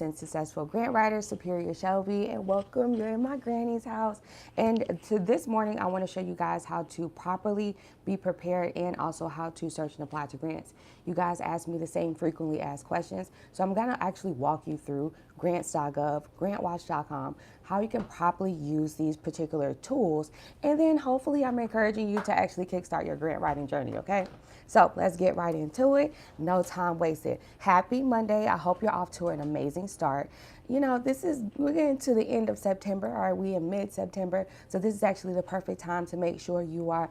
and successful grant writer, Superior Shelby, and welcome. You're in my granny's house. And to this morning, I want to show you guys how to properly be prepared and also how to search and apply to grants. You guys ask me the same frequently asked questions, so I'm going to actually walk you through Grants.gov, GrantWatch.com, how you can properly use these particular tools, and then hopefully I'm encouraging you to actually kickstart your grant writing journey, okay? So let's get right into it. No time wasted. Happy Monday. I hope you're off to an amazing start. You know, we're getting to the end of September. Are we in mid-September? So this is actually the perfect time to make sure you are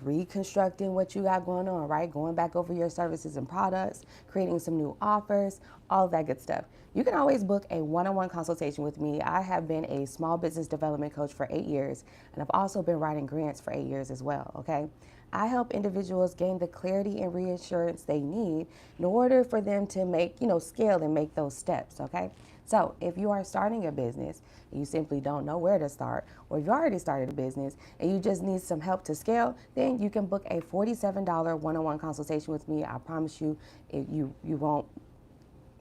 reconstructing what you got going on, right? Going back over your services and products, creating some new offers, all that good stuff. You can always book a one-on-one consultation with me. I have been a small business development coach for 8 years, and I've also been writing grants for 8 years as well, okay? I help individuals gain the clarity and reassurance they need in order for them to make, scale and make those steps, okay? So if you are starting a business, and you simply don't know where to start, or you've already started a business and you just need some help to scale, then you can book a $47 one-on-one consultation with me. I promise you, you won't,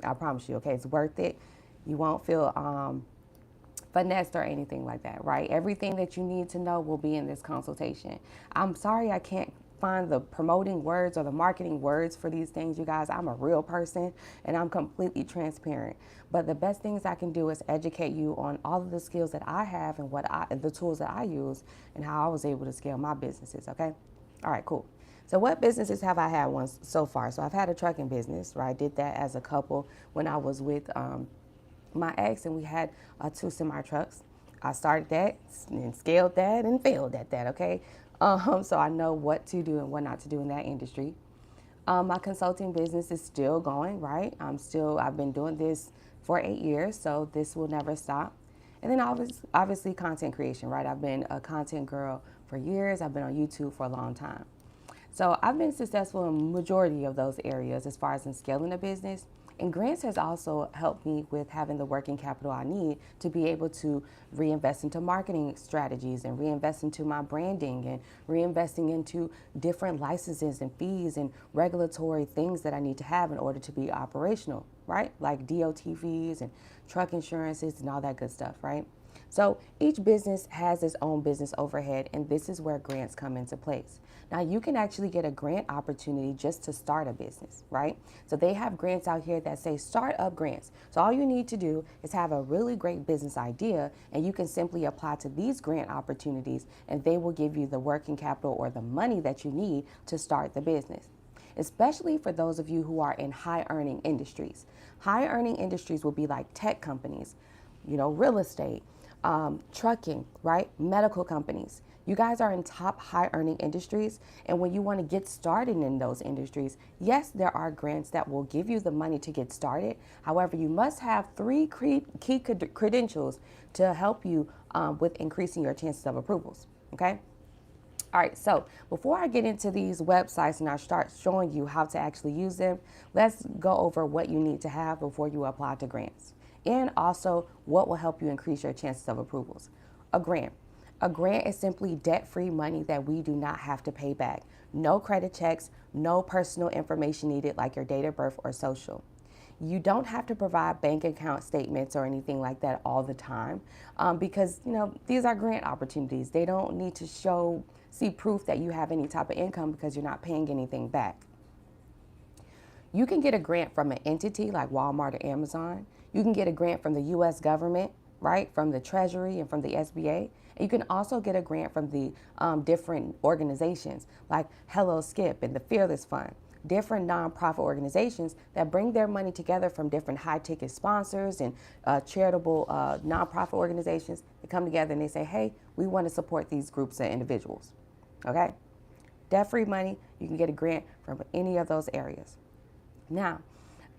I promise you, okay, it's worth it. You won't feel finessed or anything like that, right? Everything that you need to know will be in this consultation. I'm sorry I can't find the promoting words or the marketing words for these things, you guys. I'm a real person and I'm completely transparent. But the best things I can do is educate you on all of the skills that I have and the tools that I use and how I was able to scale my businesses, okay? All right, cool. So what businesses have I had once so far? So I've had a trucking business, right? I did that as a couple when I was with my ex, and we had 2 semi trucks. I started that and scaled that and failed at that, okay? So I know what to do and what not to do in that industry. My consulting business is still going, right? I've been doing this for 8 years, so this will never stop. And then obviously content creation, right? I've been a content girl for years. I've been on YouTube for a long time. So I've been successful in majority of those areas as far as in scaling a business. And grants has also helped me with having the working capital I need to be able to reinvest into marketing strategies and reinvest into my branding and reinvesting into different licenses and fees and regulatory things that I need to have in order to be operational, right? Like DOT fees and truck insurances and all that good stuff, right? So each business has its own business overhead, and this is where grants come into place. Now, you can actually get a grant opportunity just to start a business, right? So they have grants out here that say startup grants. So all you need to do is have a really great business idea, and you can simply apply to these grant opportunities, and they will give you the working capital or the money that you need to start the business, especially for those of you who are in high earning industries. High earning industries will be like tech companies, real estate, trucking, right? Medical companies. You guys are in top high earning industries. And when you want to get started in those industries, yes, there are grants that will give you the money to get started. However, you must have 3 key credentials to help you with increasing your chances of approvals. Okay. All right, so before I get into these websites and I start showing you how to actually use them, let's go over what you need to have before you apply to grants, and also what will help you increase your chances of approvals. A grant. A grant is simply debt-free money that we do not have to pay back. No credit checks, no personal information needed like your date of birth or social. You don't have to provide bank account statements or anything like that all the time because, these are grant opportunities. They don't need to see proof that you have any type of income because you're not paying anything back. You can get a grant from an entity like Walmart or Amazon. You can get a grant from the U.S. government, right, from the Treasury and from the SBA. And you can also get a grant from the different organizations like Hello Skip and the Fearless Fund, different nonprofit organizations that bring their money together from different high-ticket sponsors and charitable nonprofit organizations. They come together and they say, hey, we want to support these groups and individuals, okay? Debt-free money, you can get a grant from any of those areas. Now,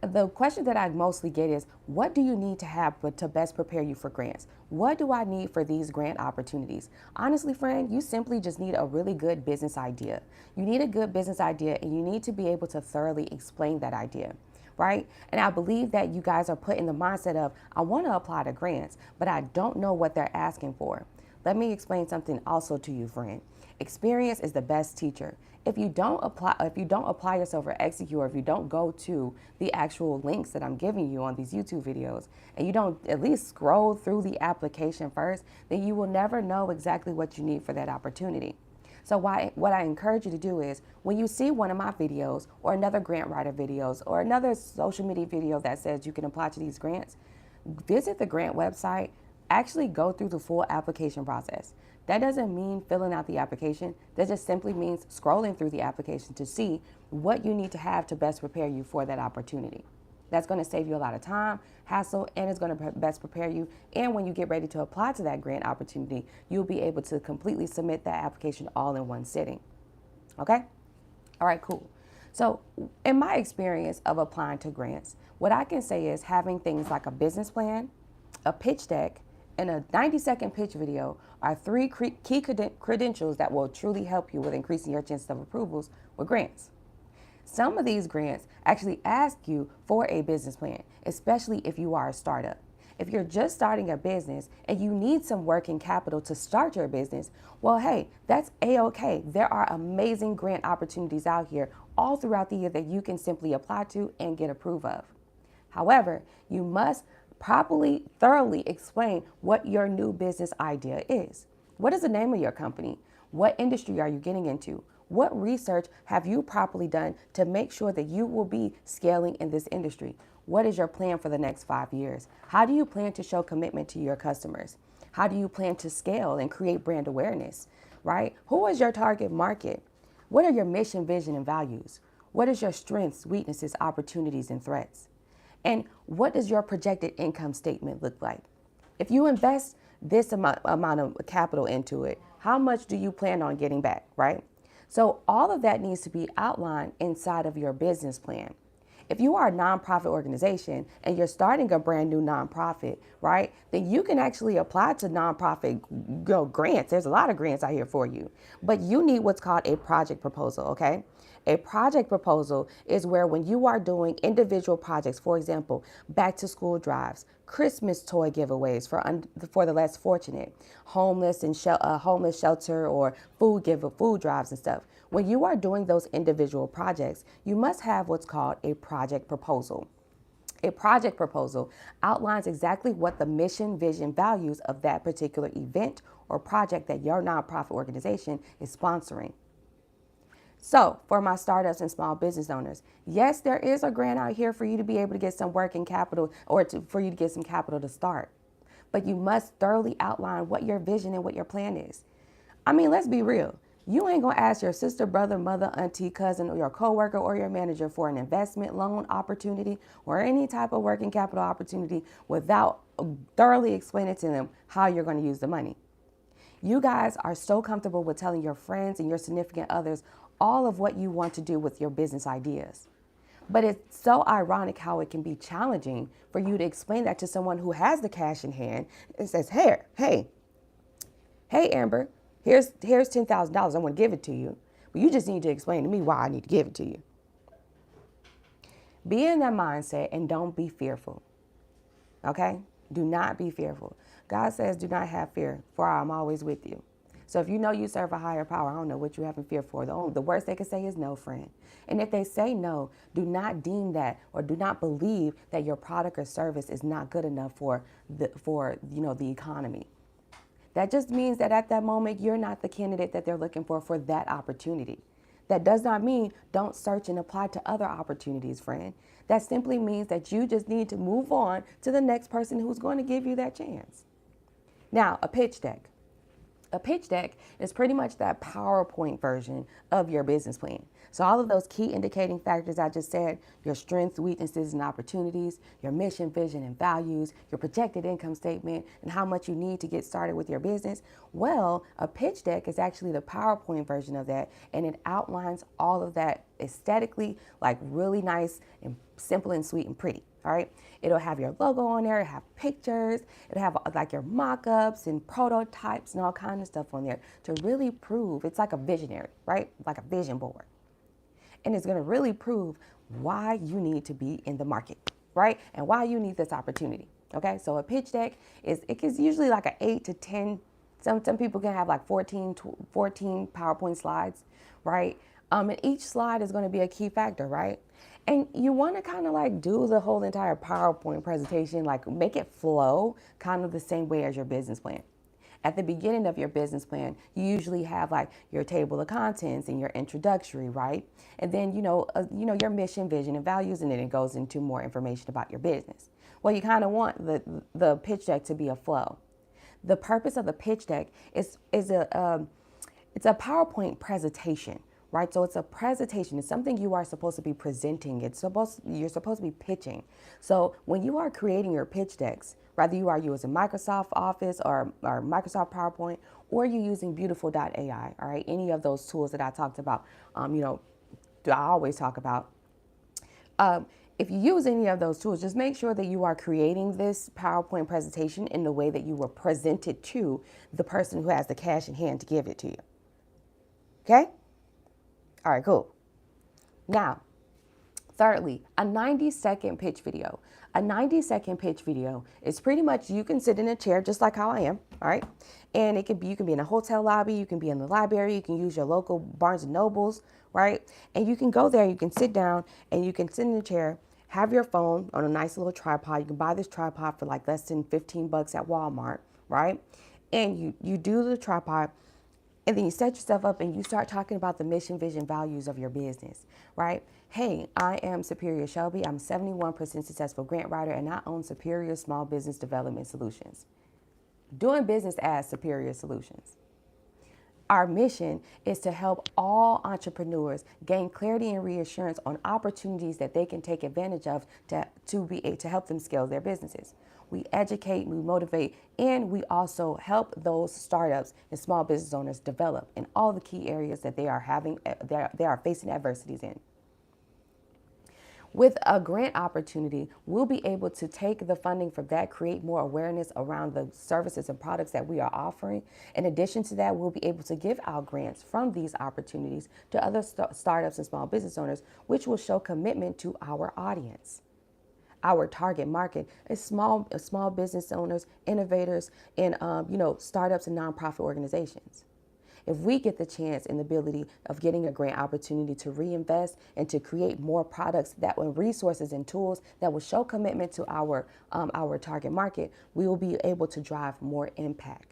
the question that I mostly get is, what do you need to have to best prepare you for grants? What do I need for these grant opportunities? Honestly, friend, you simply just need a really good business idea. You need a good business idea, and you need to be able to thoroughly explain that idea, right? And I believe that you guys are put in the mindset of, I want to apply to grants, but I don't know what they're asking for. Let me explain something also to you, friend. Experience is the best teacher. If you don't apply yourself or execute, or if you don't go to the actual links that I'm giving you on these YouTube videos, and you don't at least scroll through the application first, then you will never know exactly what you need for that opportunity. So what I encourage you to do is, when you see one of my videos or another grant writer videos or another social media video that says you can apply to these grants, visit the grant website, actually go through the full application process. That doesn't mean filling out the application. That just simply means scrolling through the application to see what you need to have to best prepare you for that opportunity. That's going to save you a lot of time, hassle, and it's going to best prepare you. And when you get ready to apply to that grant opportunity, you'll be able to completely submit that application all in one sitting. Okay? All right, cool. So in my experience of applying to grants, what I can say is having things like a business plan, a pitch deck, and a 90-second pitch video are three key credentials that will truly help you with increasing your chances of approvals with grants. Some of these grants actually ask you for a business plan, especially if you are a startup. If you're just starting a business and you need some working capital to start your business, well, hey, that's A-okay. There are amazing grant opportunities out here all throughout the year that you can simply apply to and get approved of. However, you must properly, thoroughly explain what your new business idea is. What is the name of your company? What industry are you getting into? What research have you properly done to make sure that you will be scaling in this industry? What is your plan for the next 5 years? How do you plan to show commitment to your customers? How do you plan to scale and create brand awareness, right? Who is your target market? What are your mission, vision, and values? What is your strengths, weaknesses, opportunities, and threats? And what does your projected income statement look like? If you invest this amount of capital into it, how much do you plan on getting back, right? So all of that needs to be outlined inside of your business plan. If you are a nonprofit organization and you're starting a brand new nonprofit, right, then you can actually apply to nonprofit grants. There's a lot of grants out here for you, but you need what's called a project proposal, okay? A project proposal is where when you are doing individual projects, for example, back to school drives, Christmas toy giveaways for the less fortunate, homeless shelter, or food drives and stuff. When you are doing those individual projects, you must have what's called a project proposal. A project proposal outlines exactly what the mission, vision, values of that particular event or project that your nonprofit organization is sponsoring. So for my startups and small business owners, yes, there is a grant out here for you to be able to get some working capital, or for you to get some capital to start. But you must thoroughly outline what your vision and what your plan is. I mean, let's be real. You ain't gonna ask your sister, brother, mother, auntie, cousin, or your coworker or your manager for an investment loan opportunity or any type of working capital opportunity without thoroughly explaining to them how you're gonna use the money. You guys are so comfortable with telling your friends and your significant others all of what you want to do with your business ideas. But it's so ironic how it can be challenging for you to explain that to someone who has the cash in hand and says, hey, Amber, here's $10,000. I want to give it to you. But you just need to explain to me why I need to give it to you. Be in that mindset and don't be fearful. Okay? Do not be fearful. God says, do not have fear, for I'm always with you. So if you know you serve a higher power, I don't know what you're having fear for. The worst they can say is no, friend. And if they say no, do not deem that, or do not believe that your product or service is not good enough for the economy. That just means that at that moment, you're not the candidate that they're looking for that opportunity. That does not mean don't search and apply to other opportunities, friend. That simply means that you just need to move on to the next person who's going to give you that chance. Now, a pitch deck. A pitch deck is pretty much that PowerPoint version of your business plan. So all of those key indicating factors I just said, your strengths, weaknesses, and opportunities, your mission, vision, and values, your projected income statement, and how much you need to get started with your business. Well, a pitch deck is actually the PowerPoint version of that, and it outlines all of that aesthetically, like really nice and simple and sweet and pretty. All right. It'll have your logo on there, it'll have pictures, it'll have like your mock-ups and prototypes and all kinds of stuff on there to really prove it's like a visionary, right? Like a vision board. And it's going to really prove why you need to be in the market, right? And why you need this opportunity. Okay. So a pitch deck is usually like an 8 to 10 Some people can have like 14 PowerPoint slides, right? And each slide is going to be a key factor, right? And you want to kind of like do the whole entire PowerPoint presentation, like make it flow kind of the same way as your business plan. At the beginning of your business plan, you usually have like your table of contents and your introductory, right? And then, your mission, vision, and values, and then it goes into more information about your business. Well, you kind of want the pitch deck to be a flow. The purpose of the pitch deck is it's a PowerPoint presentation, right? So it's a presentation. It's something you are supposed to be presenting. You're supposed to be pitching. So when you are creating your pitch decks, whether you are using Microsoft Office or Microsoft PowerPoint, or you're using Beautiful.ai, all right, any of those tools that I talked about, I always talk about. If you use any of those tools, just make sure that you are creating this PowerPoint presentation in the way that you will present it to the person who has the cash in hand to give it to you. Okay? All right, cool. Now, thirdly, a 90-second pitch video. A 90-second pitch video is pretty much, you can sit in a chair just like how I am, all right? And you can be in a hotel lobby, you can be in the library, you can use your local Barnes and Nobles, right? And you can go there, you can sit down and you can sit in a chair, have your phone on a nice little tripod. You can buy this tripod for like less than $15 at Walmart, right? And you do the tripod, and then you set yourself up and you start talking about the mission, vision, values of your business, right? Hey, I am Superior Shelby. I'm a 71% successful grant writer, and I own Superior Small Business Development Solutions. Doing business as Superior Solutions. Our mission is to help all entrepreneurs gain clarity and reassurance on opportunities that they can take advantage of to help them scale their businesses. We educate, we motivate, and we also help those startups and small business owners develop in all the key areas that they are facing adversities in. With a grant opportunity, we'll be able to take the funding for that, create more awareness around the services and products that we are offering. In addition to that, we'll be able to give out grants from these opportunities to other startups and small business owners, which will show commitment to our audience. Our target market is small business owners, innovators, and startups and nonprofit organizations. If we get the chance and the ability of getting a grant opportunity to reinvest and to create more products resources and tools that will show commitment to our target market, we will be able to drive more impact.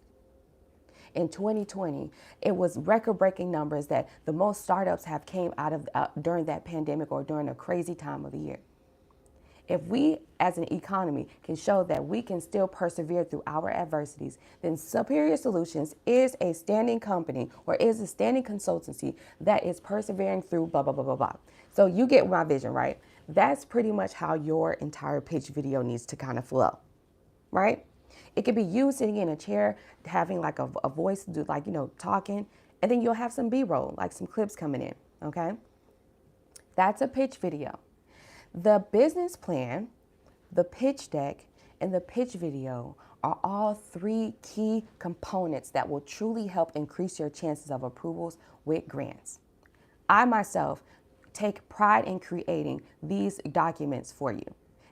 In 2020, it was record-breaking numbers that the most startups have came out of during that pandemic or during a crazy time of the year. If we as an economy can show that we can still persevere through our adversities, then Superior Solutions is a standing company or is a standing consultancy that is persevering through blah, blah, blah, blah, blah. So you get my vision, right? That's pretty much how your entire pitch video needs to kind of flow, right? It could be you sitting in a chair, having like a voice, talking, and then you'll have some B-roll, like some clips coming in, okay? That's a pitch video. The business plan, the pitch deck, and the pitch video are all three key components that will truly help increase your chances of approvals with grants. I myself take pride in creating these documents for you.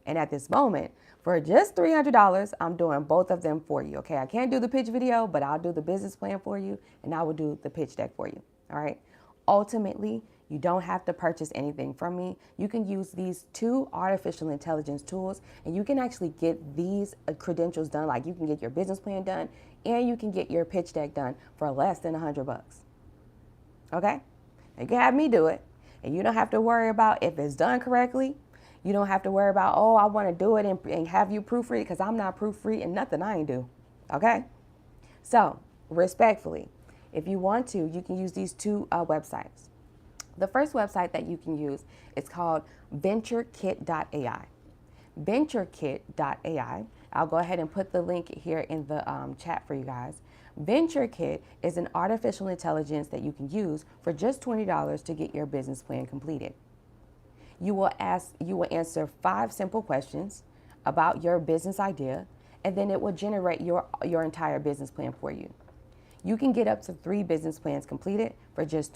And at this moment, for just $300, I'm doing both of them for you, okay? I can't do the pitch video, but I'll do the business plan for you, and I will do the pitch deck for you, all right? Ultimately, you don't have to purchase anything from me. You can use these two artificial intelligence tools, and you can actually get these credentials done. Like you can get your business plan done, and you can get your pitch deck done for less than $100. Okay? You can have me do it, and you don't have to worry about if it's done correctly. You don't have to worry about, oh, I want to do it and have you proofread, because I'm not proofread and nothing I ain't do. Okay? So, respectfully, if you want to, you can use these two websites. The first website that you can use is called VentureKit.ai. VentureKit.ai. I'll go ahead and put the link here in the chat for you guys. VentureKit is an artificial intelligence that you can use for just $20 to get your business plan completed. You will answer 5 simple questions about your business idea, and then it will generate your entire business plan for you. You can get up to 3 business plans completed for just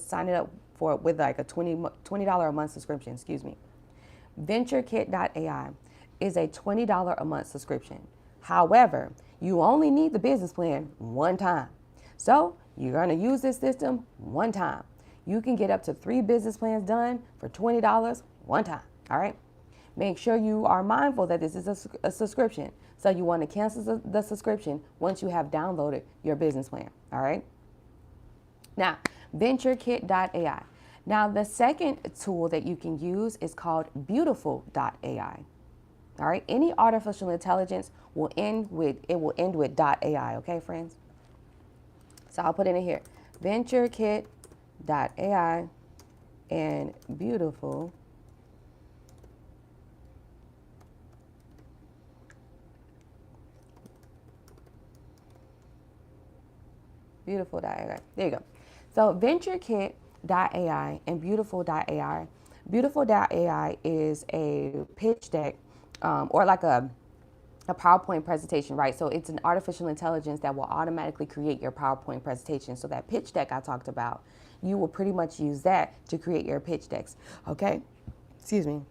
signing up with like a $20 a month subscription, VentureKit.ai is a $20 a month subscription. However, You only need the business plan one time. So you're going to use this system one time. You can get up to 3 business plans done for $20 one time. All right. Make sure you are mindful that this is a subscription. So you want to cancel the subscription once you have downloaded your business plan. All right. Now, VentureKit.ai. Now, the second tool that you can use is called Beautiful.ai. All right. Any artificial intelligence will end with .ai. Okay, friends. So I'll put it in here. VentureKit.ai and Beautiful. Beautiful.ai. There you go. So VentureKit.ai and Beautiful.ai. Beautiful.ai is a pitch deck or like a PowerPoint presentation, right? So it's an artificial intelligence that will automatically create your PowerPoint presentation. So that pitch deck I talked about, you will pretty much use that to create your pitch decks. Okay. Excuse me.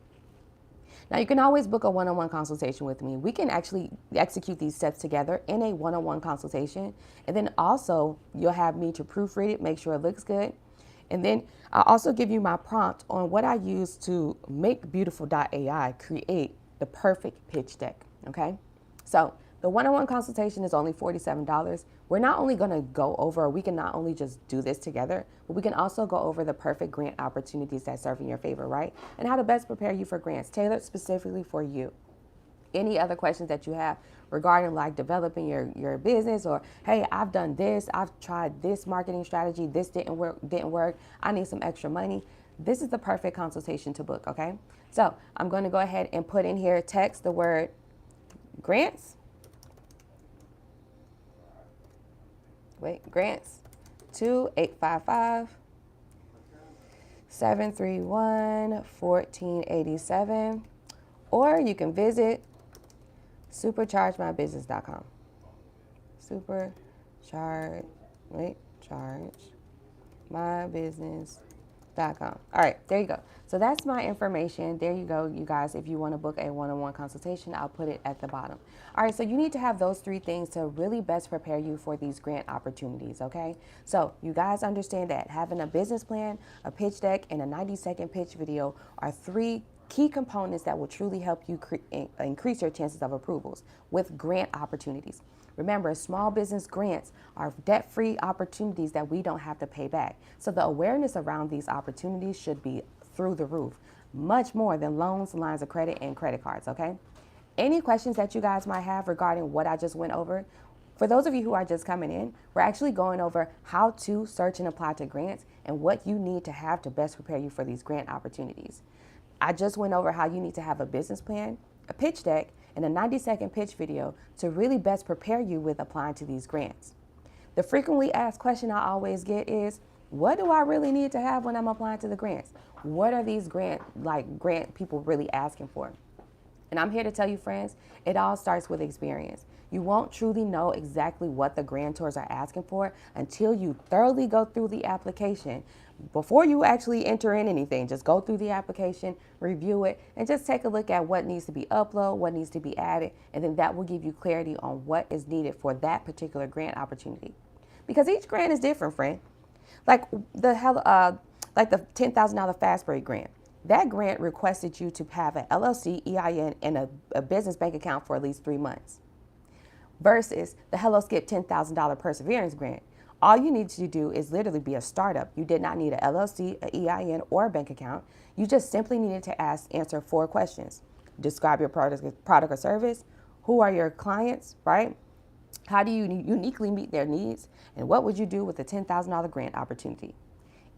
Now, you can always book a one-on-one consultation with me. We can actually execute these steps together in a one-on-one consultation. And then also, you'll have me to proofread it, make sure it looks good. And then I'll also give you my prompt on what I use to make Beautiful.ai create the perfect pitch deck, okay? So the one-on-one consultation is only $47. We're not only going to go over, we can not only just do this together, but we can also go over the perfect grant opportunities that serve in your favor, right? And how to best prepare you for grants tailored specifically for you. Any other questions that you have regarding like developing your business, or hey, I've done this, I've tried this marketing strategy, this didn't work, I need some extra money. This is the perfect consultation to book, okay? So I'm going to go ahead and put in here, text the word grants. Grants to 855-731-1487, or you can visit superchargemybusiness.com. Chargemybusiness.com. All right, there you go. So that's my information. There you go, you guys. If you want to book a one-on-one consultation, I'll put it at the bottom. All right, so you need to have those 3 things to really best prepare you for these grant opportunities, okay? So you guys understand that having a business plan, a pitch deck, and a 90-second pitch video are 3 key components that will truly help you increase your chances of approvals with grant opportunities. Remember, small business grants are debt-free opportunities that we don't have to pay back. So the awareness around these opportunities should be through the roof, much more than loans, lines of credit, and credit cards, okay? Any questions that you guys might have regarding what I just went over? For those of you who are just coming in, we're actually going over how to search and apply to grants and what you need to have to best prepare you for these grant opportunities. I just went over how you need to have a business plan, a pitch deck, and a 90-second pitch video to really best prepare you with applying to these grants. The frequently asked question I always get is, what do I really need to have when I'm applying to the grants? What are these grant people really asking for? And I'm here to tell you, friends, it all starts with experience. You won't truly know exactly what the grantors are asking for until you thoroughly go through the application. Before you actually enter in anything, just go through the application, review it, and just take a look at what needs to be uploaded, what needs to be added, and then that will give you clarity on what is needed for that particular grant opportunity. Because each grant is different, friend. Like the $10,000 Fast Break grant. That grant requested you to have an LLC, EIN, and a business bank account for at least 3 months. Versus the Hello Skip $10,000 Perseverance grant. All you need to do is literally be a startup. You did not need an LLC, an EIN, or a bank account. You just simply needed to answer 4 questions. Describe your product or service. Who are your clients, right? How do you uniquely meet their needs? And what would you do with a $10,000 grant opportunity?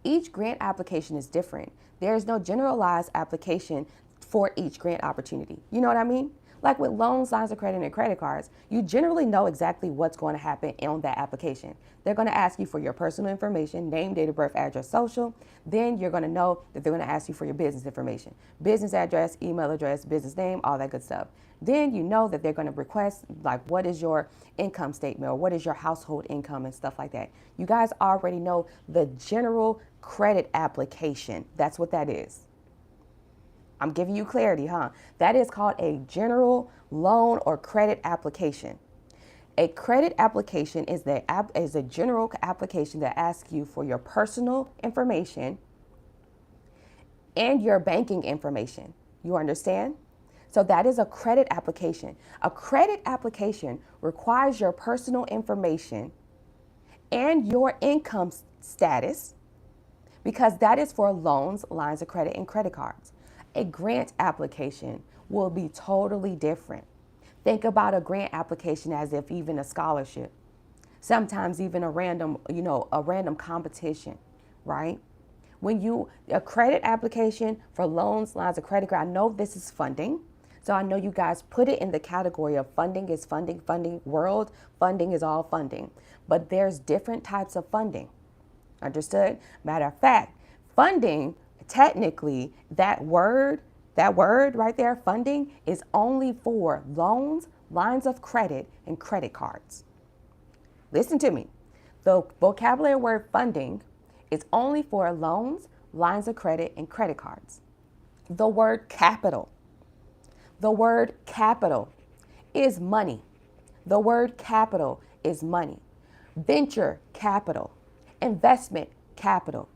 Each grant application is different. There is no generalized application for each grant opportunity. You know what I mean? Like with loans, lines of credit, and credit cards, you generally know exactly what's going to happen on that application. They're going to ask you for your personal information, name, date of birth, address, social. Then you're going to know that they're going to ask you for your business information, business address, email address, business name, all that good stuff. Then you know that they're going to request like what is your income statement or what is your household income and stuff like that. You guys already know the general credit application. That's what that is. I'm giving you clarity, huh? That is called a general loan or credit application. A credit application is is a general application that asks you for your personal information and your banking information. You understand? So that is a credit application. A credit application requires your personal information and your income status because that is for loans, lines of credit, and credit cards. A grant application will be totally different. Think about a grant application as if even a scholarship, sometimes even a random, a random competition, right? A credit application for loans, lines of credit, I know this is funding. So I know you guys put it in the category of funding is funding, funding world, funding is all funding. But there's different types of funding. Understood? Matter of fact, funding, technically, that word right there, funding, is only for loans, lines of credit, and credit cards. Listen to me. The vocabulary word funding is only for loans, lines of credit, and credit cards. The word capital is money. The word capital is money. Venture capital, investment capital,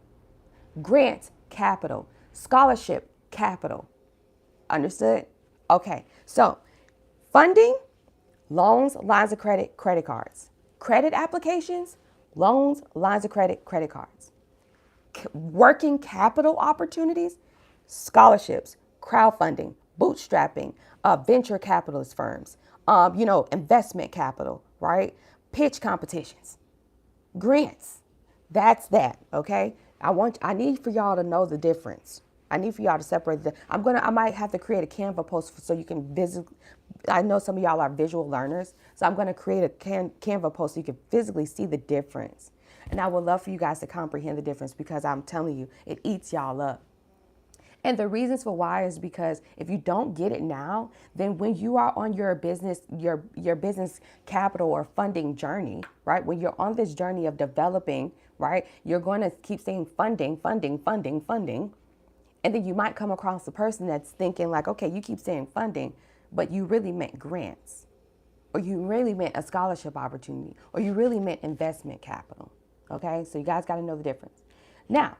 grant capital, scholarship capital. Understood? Okay, so funding, loans, lines of credit, credit cards. Credit applications, loans, lines of credit, credit cards. Working capital opportunities, scholarships, crowdfunding, bootstrapping, venture capitalist firms, investment capital, right? Pitch competitions, grants. That's that, okay? I need for y'all to know the difference. I need for y'all to separate I might have to create a Canva post so you can I know some of y'all are visual learners, so I'm going to create a Canva post so you can physically see the difference. And I would love for you guys to comprehend the difference because I'm telling you, it eats y'all up. And the reasons for why is because if you don't get it now, then when you are on your business capital or funding journey, right? When you're on this journey of developing, right? You're going to keep saying funding, funding, funding, funding. And then you might come across a person that's thinking like, okay, you keep saying funding, but you really meant grants, or you really meant a scholarship opportunity, or you really meant investment capital. Okay, so you guys got to know the difference. Now,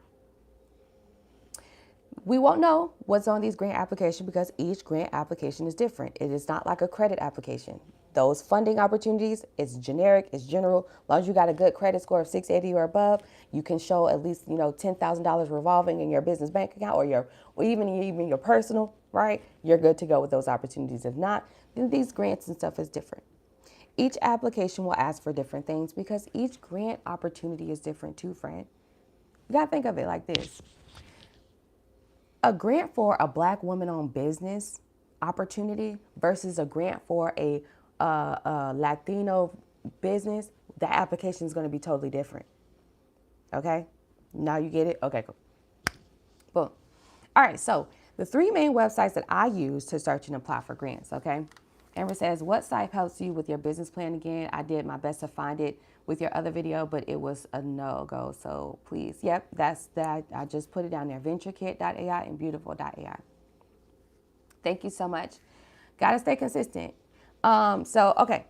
we won't know what's on these grant applications because each grant application is different. It is not like a credit application. Those funding opportunities, it's generic, it's general. As long as you got a good credit score of 680 or above, you can show at least, $10,000 revolving in your business bank account or even your personal, right? You're good to go with those opportunities. If not, then these grants and stuff is different. Each application will ask for different things because each grant opportunity is different too, friend. You got to think of it like this. A grant for a Black woman-owned business opportunity versus a grant for a Latino business, the application is going to be totally different. Okay? Now you get it? Okay, cool. Boom. All right, so the three main websites that I use to search and apply for grants, okay? Amber says, what site helps you with your business plan again? I did my best to find it with your other video, but it was a no-go. So please, yep, that's that. I just put it down there, venturekit.ai and beautiful.ai. Thank you so much. Got to stay consistent. Okay.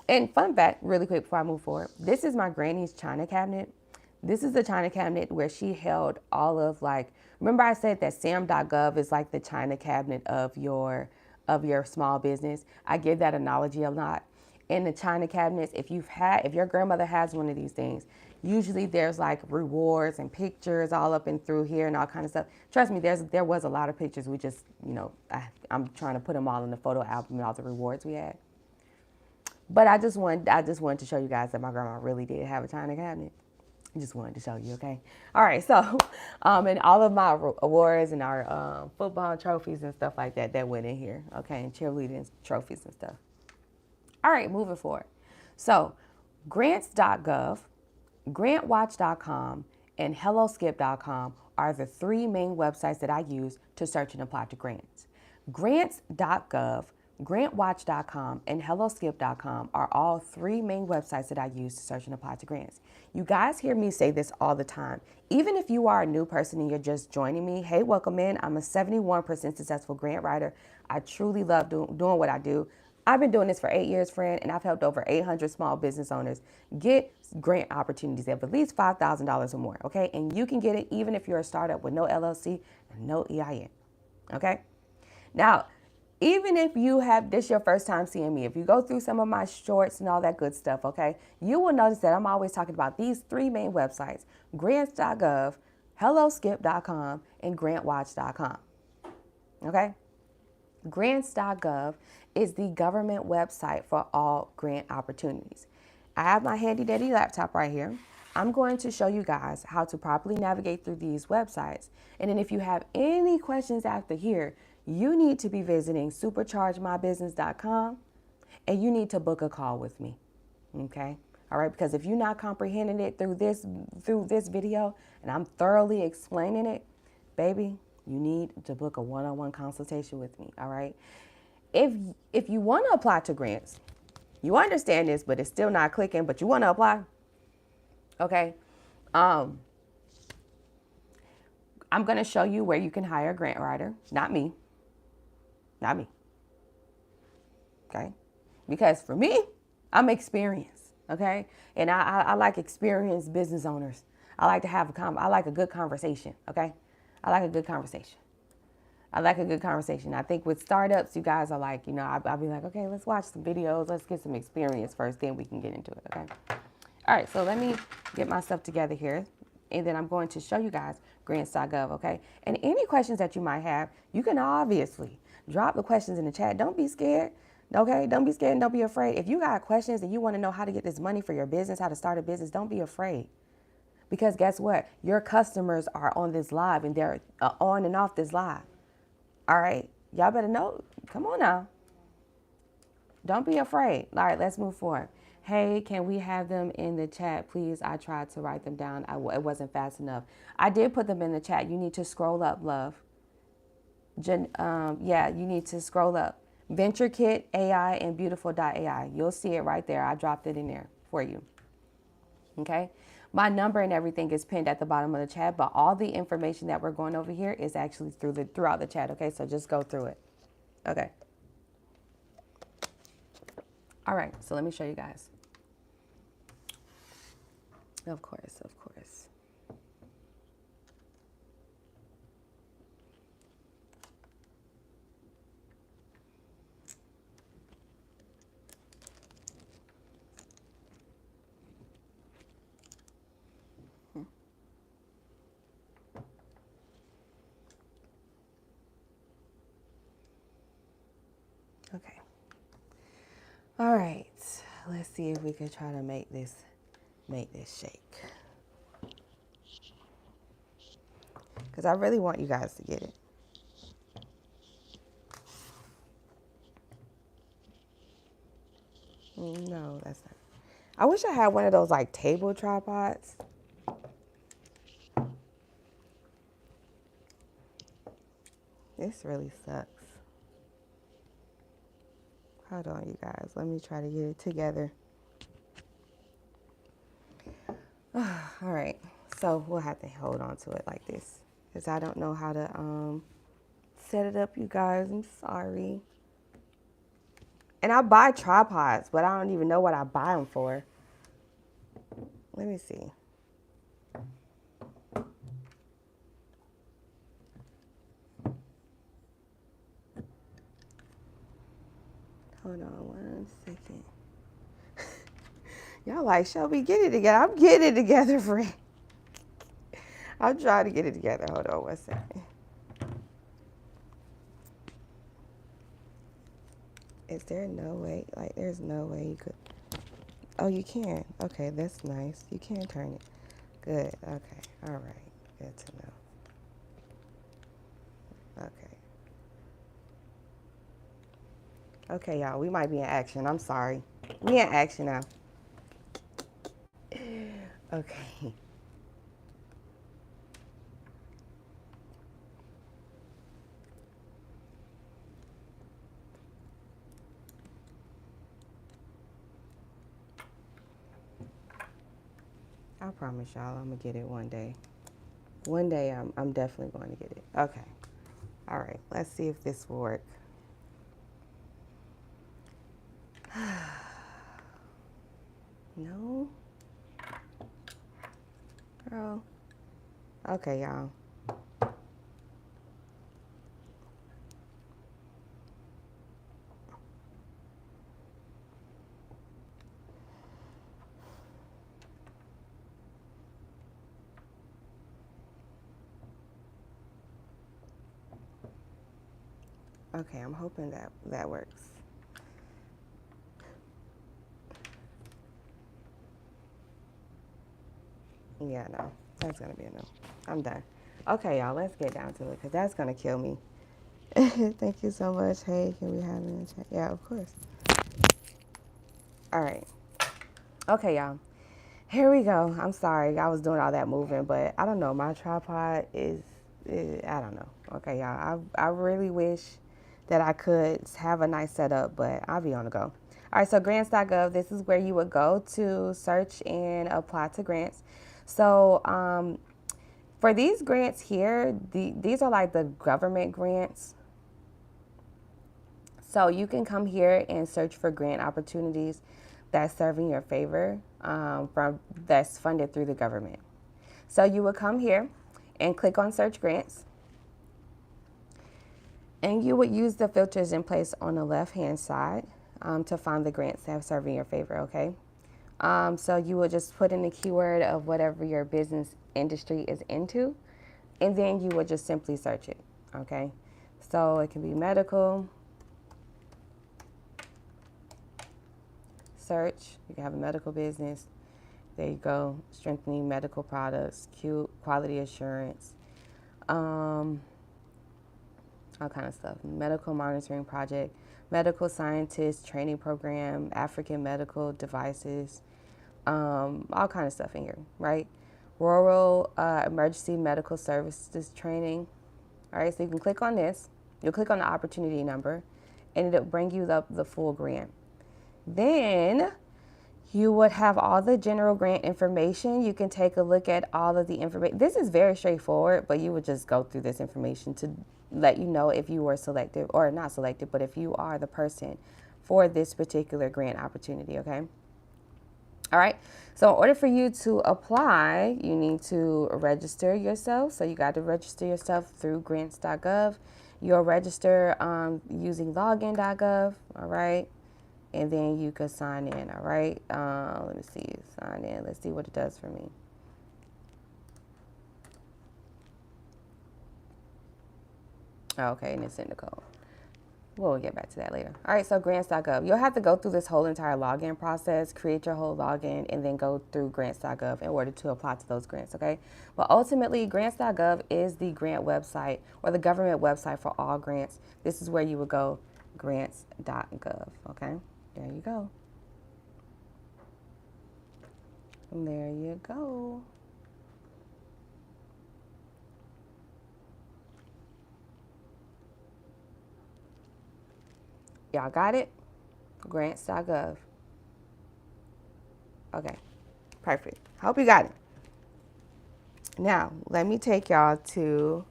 And fun fact, really quick before I move forward, this is my granny's china cabinet. This is the china cabinet where she held all of remember I said that sam.gov is like the china cabinet of your small business. I give that analogy a lot. In the china cabinets, if your grandmother has one of these things, usually there's like rewards and pictures all up and through here and all kind of stuff. Trust me, there was a lot of pictures. We just, I'm trying to put them all in the photo album and all the rewards we had. But I just wanted to show you guys that my grandma really did have a china cabinet. I just wanted to show you, okay? All right, so, and all of my awards and our football trophies and stuff like that went in here, okay? And cheerleading trophies and stuff. All right, moving forward. So, Grants.gov, GrantWatch.com, and HelloSkip.com are the three main websites that I use to search and apply to grants. Grants.gov, GrantWatch.com, and HelloSkip.com are all three main websites that I use to search and apply to grants. You guys hear me say this all the time. Even if you are a new person and you're just joining me, hey, welcome in. I'm a 71% successful grant writer. I truly love doing what I do. I've been doing this for 8 years, friend, and I've helped over 800 small business owners get grant opportunities of at least $5,000 or more, okay? And you can get it even if you're a startup with no LLC and no EIN, okay? Now, even if you have this your first time seeing me, if you go through some of my shorts and all that good stuff, okay, you will notice that I'm always talking about these three main websites: Grants.gov, HelloSkip.com, and GrantWatch.com, okay? Grants.gov is the government website for all grant opportunities. I have my handy dandy laptop right here. I'm going to show you guys how to properly navigate through these websites. And then if you have any questions after here, you need to be visiting superchargemybusiness.com and you need to book a call with me. Okay? All right, because if you're not comprehending it through this video and I'm thoroughly explaining it, baby, you need to book a one-on-one consultation with me, all right? If you want to apply to grants, you understand this, but it's still not clicking, but you want to apply, okay? I'm going to show you where you can hire a grant writer, not me, okay? Because for me, I'm experienced, okay? And I like experienced business owners. I like to have I like a good conversation, okay? I like a good conversation. I think with startups, you guys are like, I'll be like, okay, let's watch some videos. Let's get some experience first, then we can get into it, okay? All right, so let me get my stuff together here. And then I'm going to show you guys grants.gov, okay? And any questions that you might have, you can obviously drop the questions in the chat. Don't be scared, okay? Don't be scared and don't be afraid. If you got questions and you want to know how to get this money for your business, how to start a business, don't be afraid. Because guess what? Your customers are on this live and they're on and off this live. All right, y'all better know. Come on now. Don't be afraid. All right, let's move forward. Hey, can we have them in the chat, please? I tried to write them down. It wasn't fast enough. I did put them in the chat. You need to scroll up, love. Yeah, you need to scroll up. Venture Kit AI and Beautiful.ai. You'll see it right there. I dropped it in there for you. Okay. My number and everything is pinned at the bottom of the chat, but all the information that we're going over here is actually throughout the chat. Okay, so just go through it. Okay. All right, so let me show you guys. Of course. Okay. All right. Let's see if we can try to make this shake. Because I really want you guys to get it. No, that's not. I wish I had one of those like table tripods. This really sucks. Hold on, you guys. Let me try to get it together. All right. So we'll have to hold on to it like this because I don't know how to set it up, you guys. I'm sorry. And I buy tripods, but I don't even know what I buy them for. Let me see. Hold on 1 second. Y'all like, Shelby, get it together. I'm getting it together, friend. I'm trying to get it together. Hold on 1 second. Is there no way? Like, there's no way you could. Oh, you can. Okay, that's nice. You can turn it. Good. Okay. All right. Good to know. Okay. Okay, y'all. We might be in action. I'm sorry. We in action now. Okay. I promise y'all I'm gonna get it one day. One day I'm definitely going to get it. Okay. All right. Let's see if this will work. No. Girl. Okay, y'all. Okay, I'm hoping that works. Yeah, no. That's going to be a no. I'm done. Okay, y'all, let's get down to it because that's going to kill me. Thank you so much. Hey, can we have it in the chat? Yeah, of course. All right. Okay, y'all. Here we go. I'm sorry. I was doing all that moving, but I don't know. My tripod is I don't know. Okay, y'all. I really wish that I could have a nice setup, but I'll be on the go. All right, so Grants.gov, this is where you would go to search and apply to grants. So for these grants here, these are like the government grants. So you can come here and search for grant opportunities that's serving your favor that's funded through the government. So you would come here and click on search grants, and you would use the filters in place on the left hand side to find the grants that are serving your favor, okay? So you would just put in the keyword of whatever your business industry is into, and then you would just simply search it, okay? So it can be medical, search, you can have a medical business. There you go, strengthening medical products, quality assurance, all kind of stuff. Medical monitoring project, medical scientist training program, African medical devices, all kind of stuff in here, right? Rural emergency medical services training. All right, so you can click on this. You'll click on the opportunity number, and it'll bring you the full grant. Then you would have all the general grant information. You can take a look at all of the information. This is very straightforward, but you would just go through this information to let you know if you were selected or not selected, but if you are the person for this particular grant opportunity, okay? All right, so in order for you to apply, you need to register yourself. So you got to register yourself through Grants.gov. You'll register using login.gov, all right? And then you can sign in, all right? Let me see, sign in. Let's see what it does for me. Okay, and it's in the code. We'll get back to that later. All right, so grants.gov. You'll have to go through this whole entire login process, create your whole login, and then go through grants.gov in order to apply to those grants, okay? But ultimately, grants.gov is the grant website or the government website for all grants. This is where you would go, grants.gov, okay? There you go. And there you go. Y'all got it? Grants.gov. Okay, perfect. Hope you got it. Now, let me take y'all to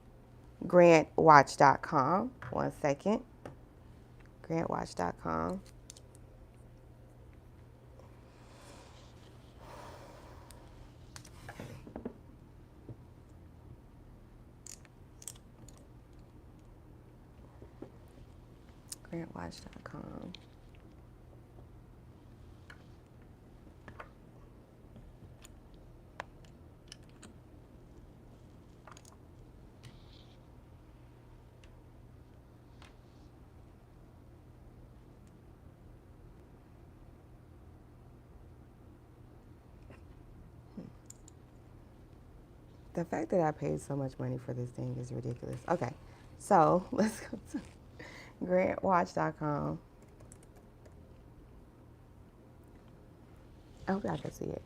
GrantWatch.com. One second. GrantWatch.com. GrantWatch.com. The fact that I paid so much money for this thing is ridiculous. Okay, so let's go to GrantWatch.com. I hope y'all can see it.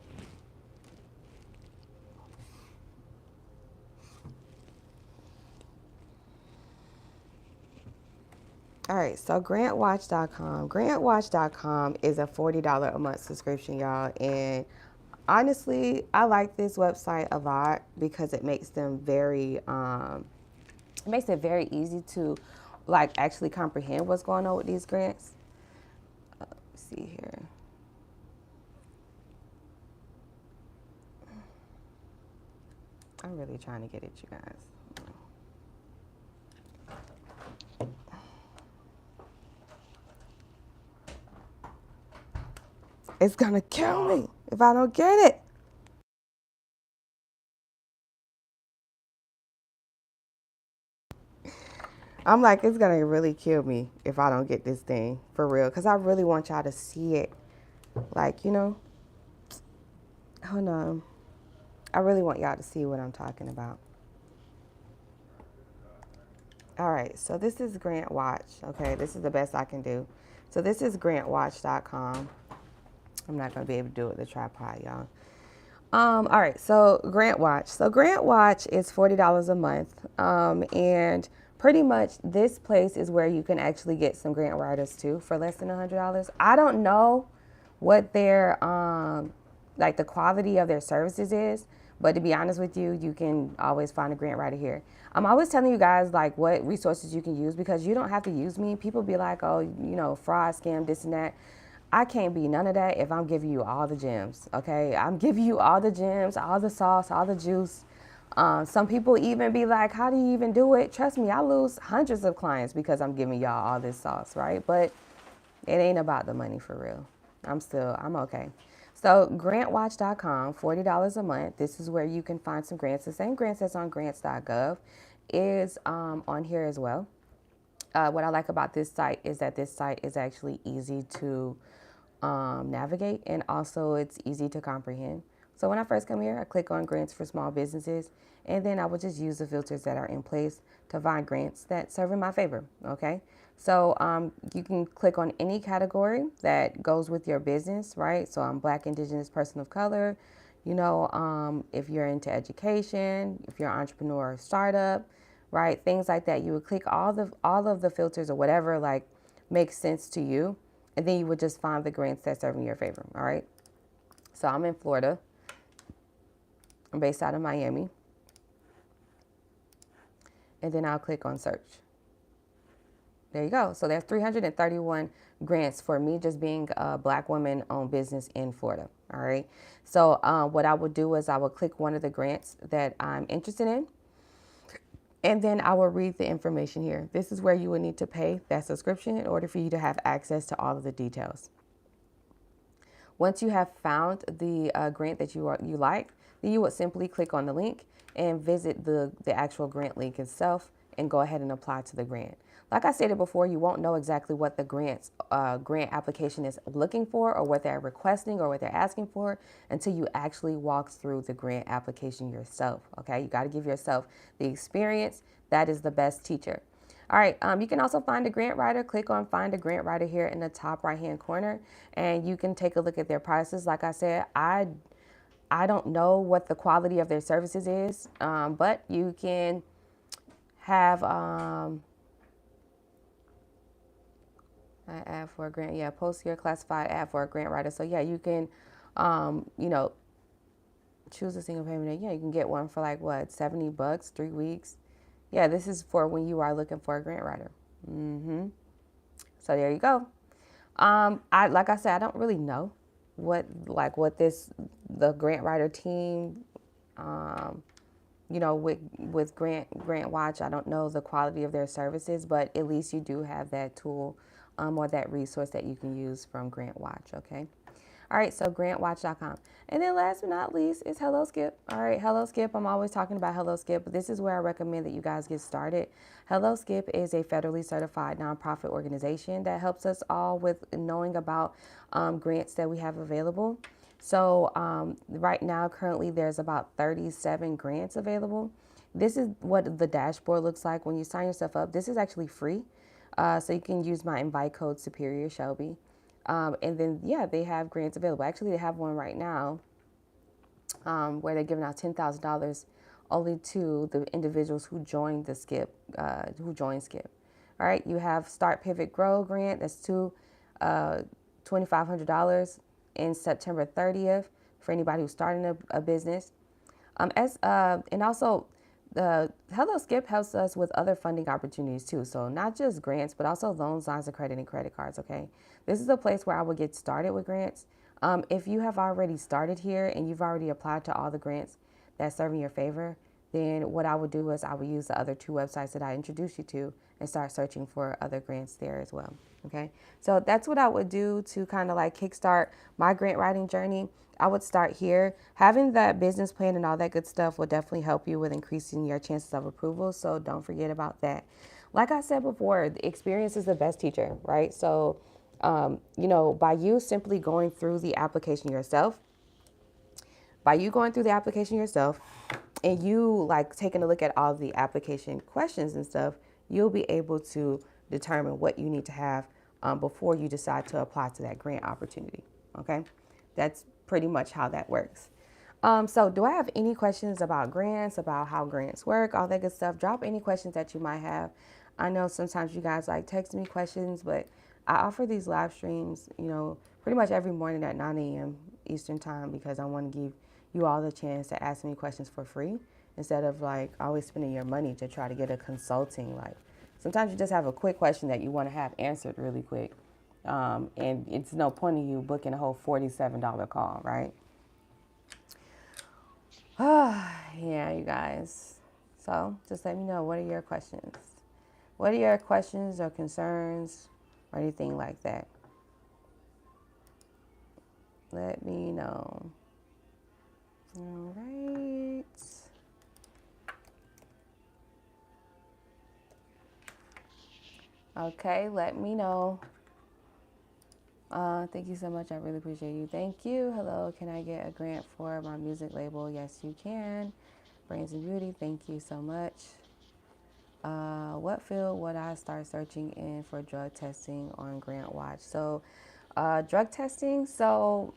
All right, so GrantWatch.com. GrantWatch.com is a $40 a month subscription, y'all. And honestly, I like this website a lot because it makes them it makes it very easy to like actually comprehend what's going on with these grants. Let's see here. I'm really trying to get it, you guys. It's gonna kill me if I don't get it. I'm like, it's gonna really kill me if I don't get this thing for real. Cause I really want y'all to see it. Like, you know, hold on. I really want y'all to see what I'm talking about. All right, so this is GrantWatch. Okay, this is the best I can do. So this is GrantWatch.com. I'm not gonna be able to do it with the tripod, y'all. All right, so GrantWatch. So GrantWatch is $40 a month, and pretty much this place is where you can actually get some grant writers too for less than $100. I don't know what their like the quality of their services is, but to be honest with you, you can always find a grant writer here. I'm always telling you guys like what resources you can use because you don't have to use me. People be like, oh, you know, fraud, scam, this and that. I can't be none of that if I'm giving you all the gems, okay? I'm giving you all the gems, all the sauce, all the juice. Some people even be like, how do you even do it? Trust me, I lose hundreds of clients because I'm giving y'all all this sauce, right? But it ain't about the money for real. I'm okay. So grantwatch.com, $40 a month. This is where you can find some grants. The same grants that's on grants.gov is on here as well. What I like about this site is that this site is actually easy to navigate, and also it's easy to comprehend. So when I first come here, I click on grants for small businesses, and then I will just use the filters that are in place to find grants that serve in my favor. Okay, so you can click on any category that goes with your business, right? So I'm Black, Indigenous, person of color. You know, if you're into education, if you're an entrepreneur or startup, right? Things like that. You would click all of the filters or whatever like makes sense to you, and then you would just find the grants that serve in your favor. All right. So I'm in Florida. I'm based out of Miami, and then I'll click on search. There you go. So there's 331 grants for me just being a Black woman owned business in Florida. All right. So what I would do is I would click one of the grants that I'm interested in, and then I will read the information here. This is where you would need to pay that subscription in order for you to have access to all of the details. Once you have found the grant that you like, then you would simply click on the link and visit the actual grant link itself and go ahead and apply to the grant. Like I stated before, you won't know exactly what the grant application is looking for or what they're requesting or what they're asking for until you actually walk through the grant application yourself. Okay, you got to give yourself the experience. That is the best teacher. All right, you can also find a grant writer. Click on find a grant writer here in the top right hand corner, and you can take a look at their prices. Like I said, I don't know what the quality of their services is, but you can have an ad for a grant. Yeah, post your classified ad for a grant writer. So yeah, you can, you know, choose a single payment. Yeah, you can get one for like what, $70, 3 weeks. Yeah, this is for when you are looking for a grant writer. So there you go. Like I said, I don't really know what the grant writer team, you know, with GrantWatch. I don't know the quality of their services, but at least you do have that tool or that resource that you can use from GrantWatch. Okay. All right, so grantwatch.com. And then last but not least is Hello Skip. All right, Hello Skip. I'm always talking about Hello Skip, but this is where I recommend that you guys get started. Hello Skip is a federally certified nonprofit organization that helps us all with knowing about grants that we have available. So right now, currently, there's about 37 grants available. This is what the dashboard looks like when you sign yourself up. This is actually free. So you can use my invite code Superior Shelby. And then, yeah, they have grants available. Actually, they have one right now where they're giving out $10,000 only to the individuals who joined the Skip, Skip. All right, you have Start Pivot Grow grant. That's $2,500 in September 30th for anybody who's starting a business. And also, the Hello Skip helps us with other funding opportunities too. So not just grants, but also loans, lines of credit, and credit cards. Okay, this is a place where I will get started with grants. If you have already started here and you've already applied to all the grants that serve in your favor, then what I would do is I would use the other two websites that I introduced you to and start searching for other grants there as well. Okay, so that's what I would do to kind of like kickstart my grant writing journey. I would start here. Having that business plan and all that good stuff will definitely help you with increasing your chances of approval. So don't forget about that. Like I said before, the experience is the best teacher, right? So, by you simply going through the application yourself, and you like taking a look at all the application questions and stuff, you'll be able to determine what you need to have before you decide to apply to that grant opportunity. Okay, that's pretty much how that works. So do I have any questions about grants, about how grants work, all that good stuff? Drop any questions that you might have. I know sometimes you guys like text me questions, but I offer these live streams, pretty much every morning at 9 a.m. Eastern time, because I want to give you all the chance to ask me questions for free instead of like always spending your money to try to get a consulting. Like sometimes you just have a quick question that you want to have answered really quick. And it's no point in you booking a whole $47 call, right? Yeah, you guys. So just let me know, what are your questions? What are your questions or concerns or anything like that? Let me know. All right. Okay, let me know. Thank you so much. I really appreciate you. Thank you. Hello, can I get a grant for my music label? Yes, you can. Brains and Beauty, thank you so much. What field would I start searching in for drug testing on GrantWatch? So, drug testing. So,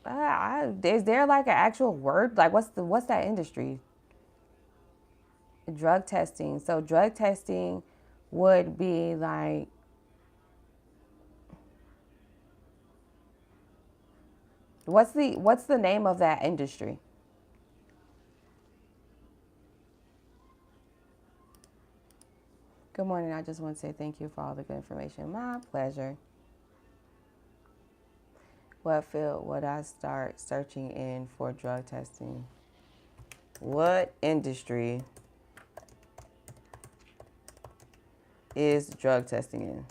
is there like an actual word? Like, what's that industry? Drug testing. So, drug testing would be like, what's the name of that industry? Good morning. I just want to say thank you for all the good information. My pleasure. What field would I start searching in for drug testing? What industry is drug testing in?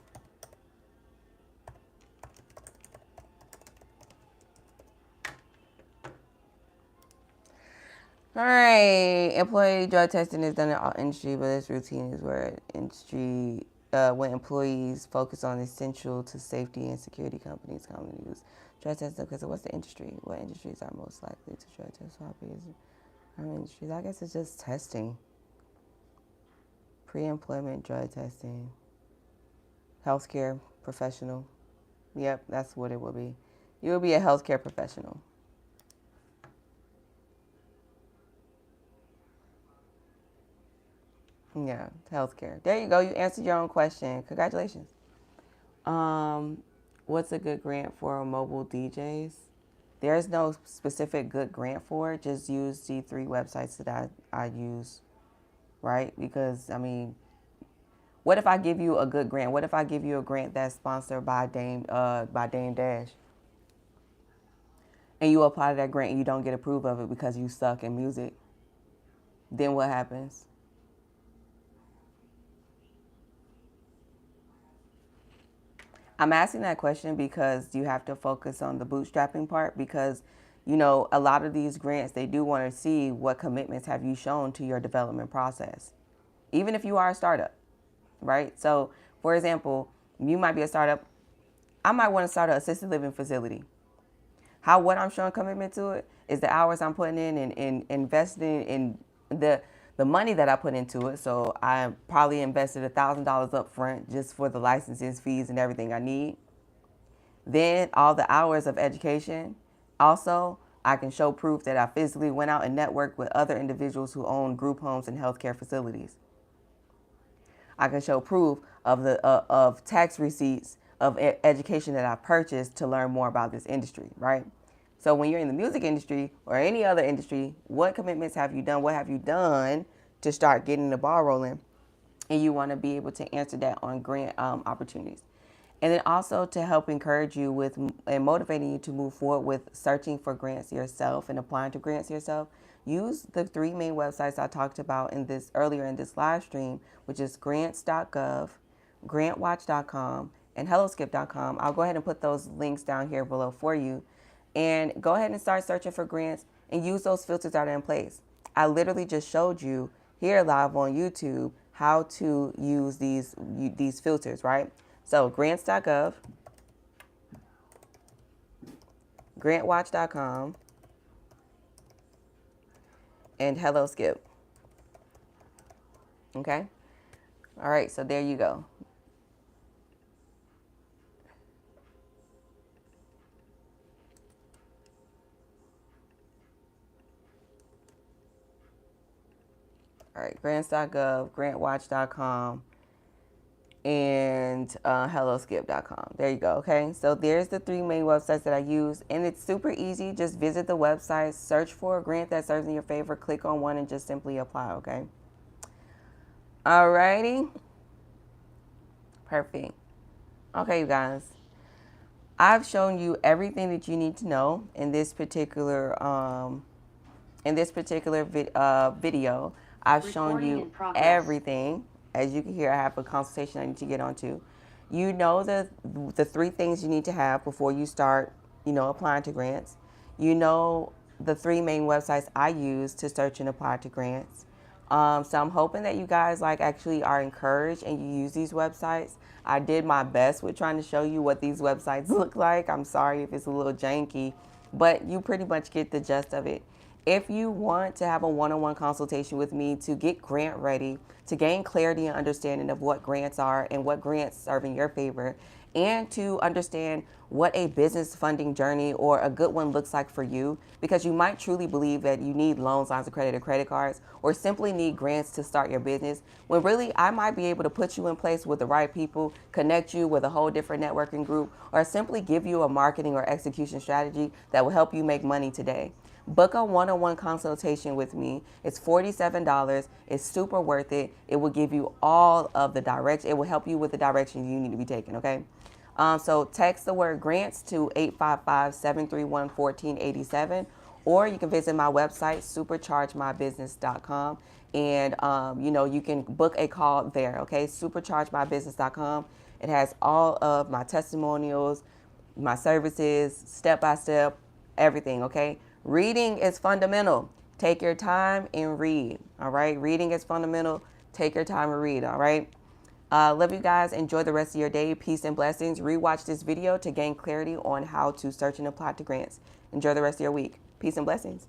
All right. Employee drug testing is done in all industry, but this routine is where when employees focus on essential to safety and security companies commonly use drug testing. Because what's the industry? What industries are most likely to drug test hobbies? Industries. I guess it's just testing. Pre-employment drug testing. Healthcare professional. Yep, that's what it will be. You will be a healthcare professional. Yeah, healthcare. There you go. You answered your own question. Congratulations. What's a good grant for mobile DJs? There's no specific good grant for it. Just use the three websites that I use, right? Because, what if I give you a good grant? What if I give you a grant that's sponsored by Dame Dash, and you apply to that grant and you don't get approved of it because you suck in music? Then what happens? I'm asking that question because you have to focus on the bootstrapping part, because, a lot of these grants, they do want to see what commitments have you shown to your development process, even if you are a startup, right? So, for example, you might be a startup. I might want to start an assisted living facility. What I'm showing commitment to it is the hours I'm putting in and investing in the money that I put into it. So I probably invested $1,000 up front just for the licenses, fees, and everything I need. Then all the hours of education. Also, I can show proof that I physically went out and networked with other individuals who own group homes and healthcare facilities. I can show proof of tax receipts of education that I purchased to learn more about this industry, right? So when you're in the music industry or any other industry, what commitments have you done? What have you done to start getting the ball rolling? And you want to be able to answer that on grant opportunities. And then also to help encourage you with and motivating you to move forward with searching for grants yourself and applying to grants yourself, use the 3 main websites I talked about in this earlier in this live stream, which is Grants.gov, GrantWatch.com, and HelloSkip.com. I'll go ahead and put those links down here below for you. And go ahead and start searching for grants and use those filters that are in place. I literally just showed you here live on YouTube how to use these filters, right? So Grants.gov, GrantWatch.com, and HelloSkip. Okay? All right, so there you go. All right, Grants.gov, GrantWatch.com, and HelloSkip.com. There you go, okay? So there's the 3 main websites that I use, and it's super easy. Just visit the website, search for a grant that serves in your favor, click on one, and just simply apply, okay? All righty. Perfect. Okay, you guys. I've shown you everything that you need to know in this particular video. I've shown you everything. As you can hear, I have a consultation I need to get onto. You know the 3 things you need to have before you start, applying to grants. You know the 3 main websites I use to search and apply to grants. So I'm hoping that you guys actually are encouraged and you use these websites. I did my best with trying to show you what these websites look like. I'm sorry if it's a little janky, but you pretty much get the gist of it. If you want to have a one-on-one consultation with me to get grant ready, to gain clarity and understanding of what grants are and what grants serve in your favor, and to understand what a business funding journey or a good one looks like for you, because you might truly believe that you need loans, lines of credit, or credit cards, or simply need grants to start your business, when really I might be able to put you in place with the right people, connect you with a whole different networking group, or simply give you a marketing or execution strategy that will help you make money today. Book a one-on-one consultation with me. It's $47. It's super worth it. It will give you all of the direction. It will help you with the direction you need to be taking, okay? So text the word grants to 855-731-1487, or you can visit my website, superchargemybusiness.com, and you can book a call there, okay? Superchargemybusiness.com. It has all of my testimonials, my services, step-by-step, everything, okay? Reading is fundamental. Take your time and read, all right? Reading is fundamental. Take your time and read, all right? Love you guys. Enjoy the rest of your day. Peace and blessings. Rewatch this video to gain clarity on how to search and apply to grants. Enjoy the rest of your week. Peace and blessings.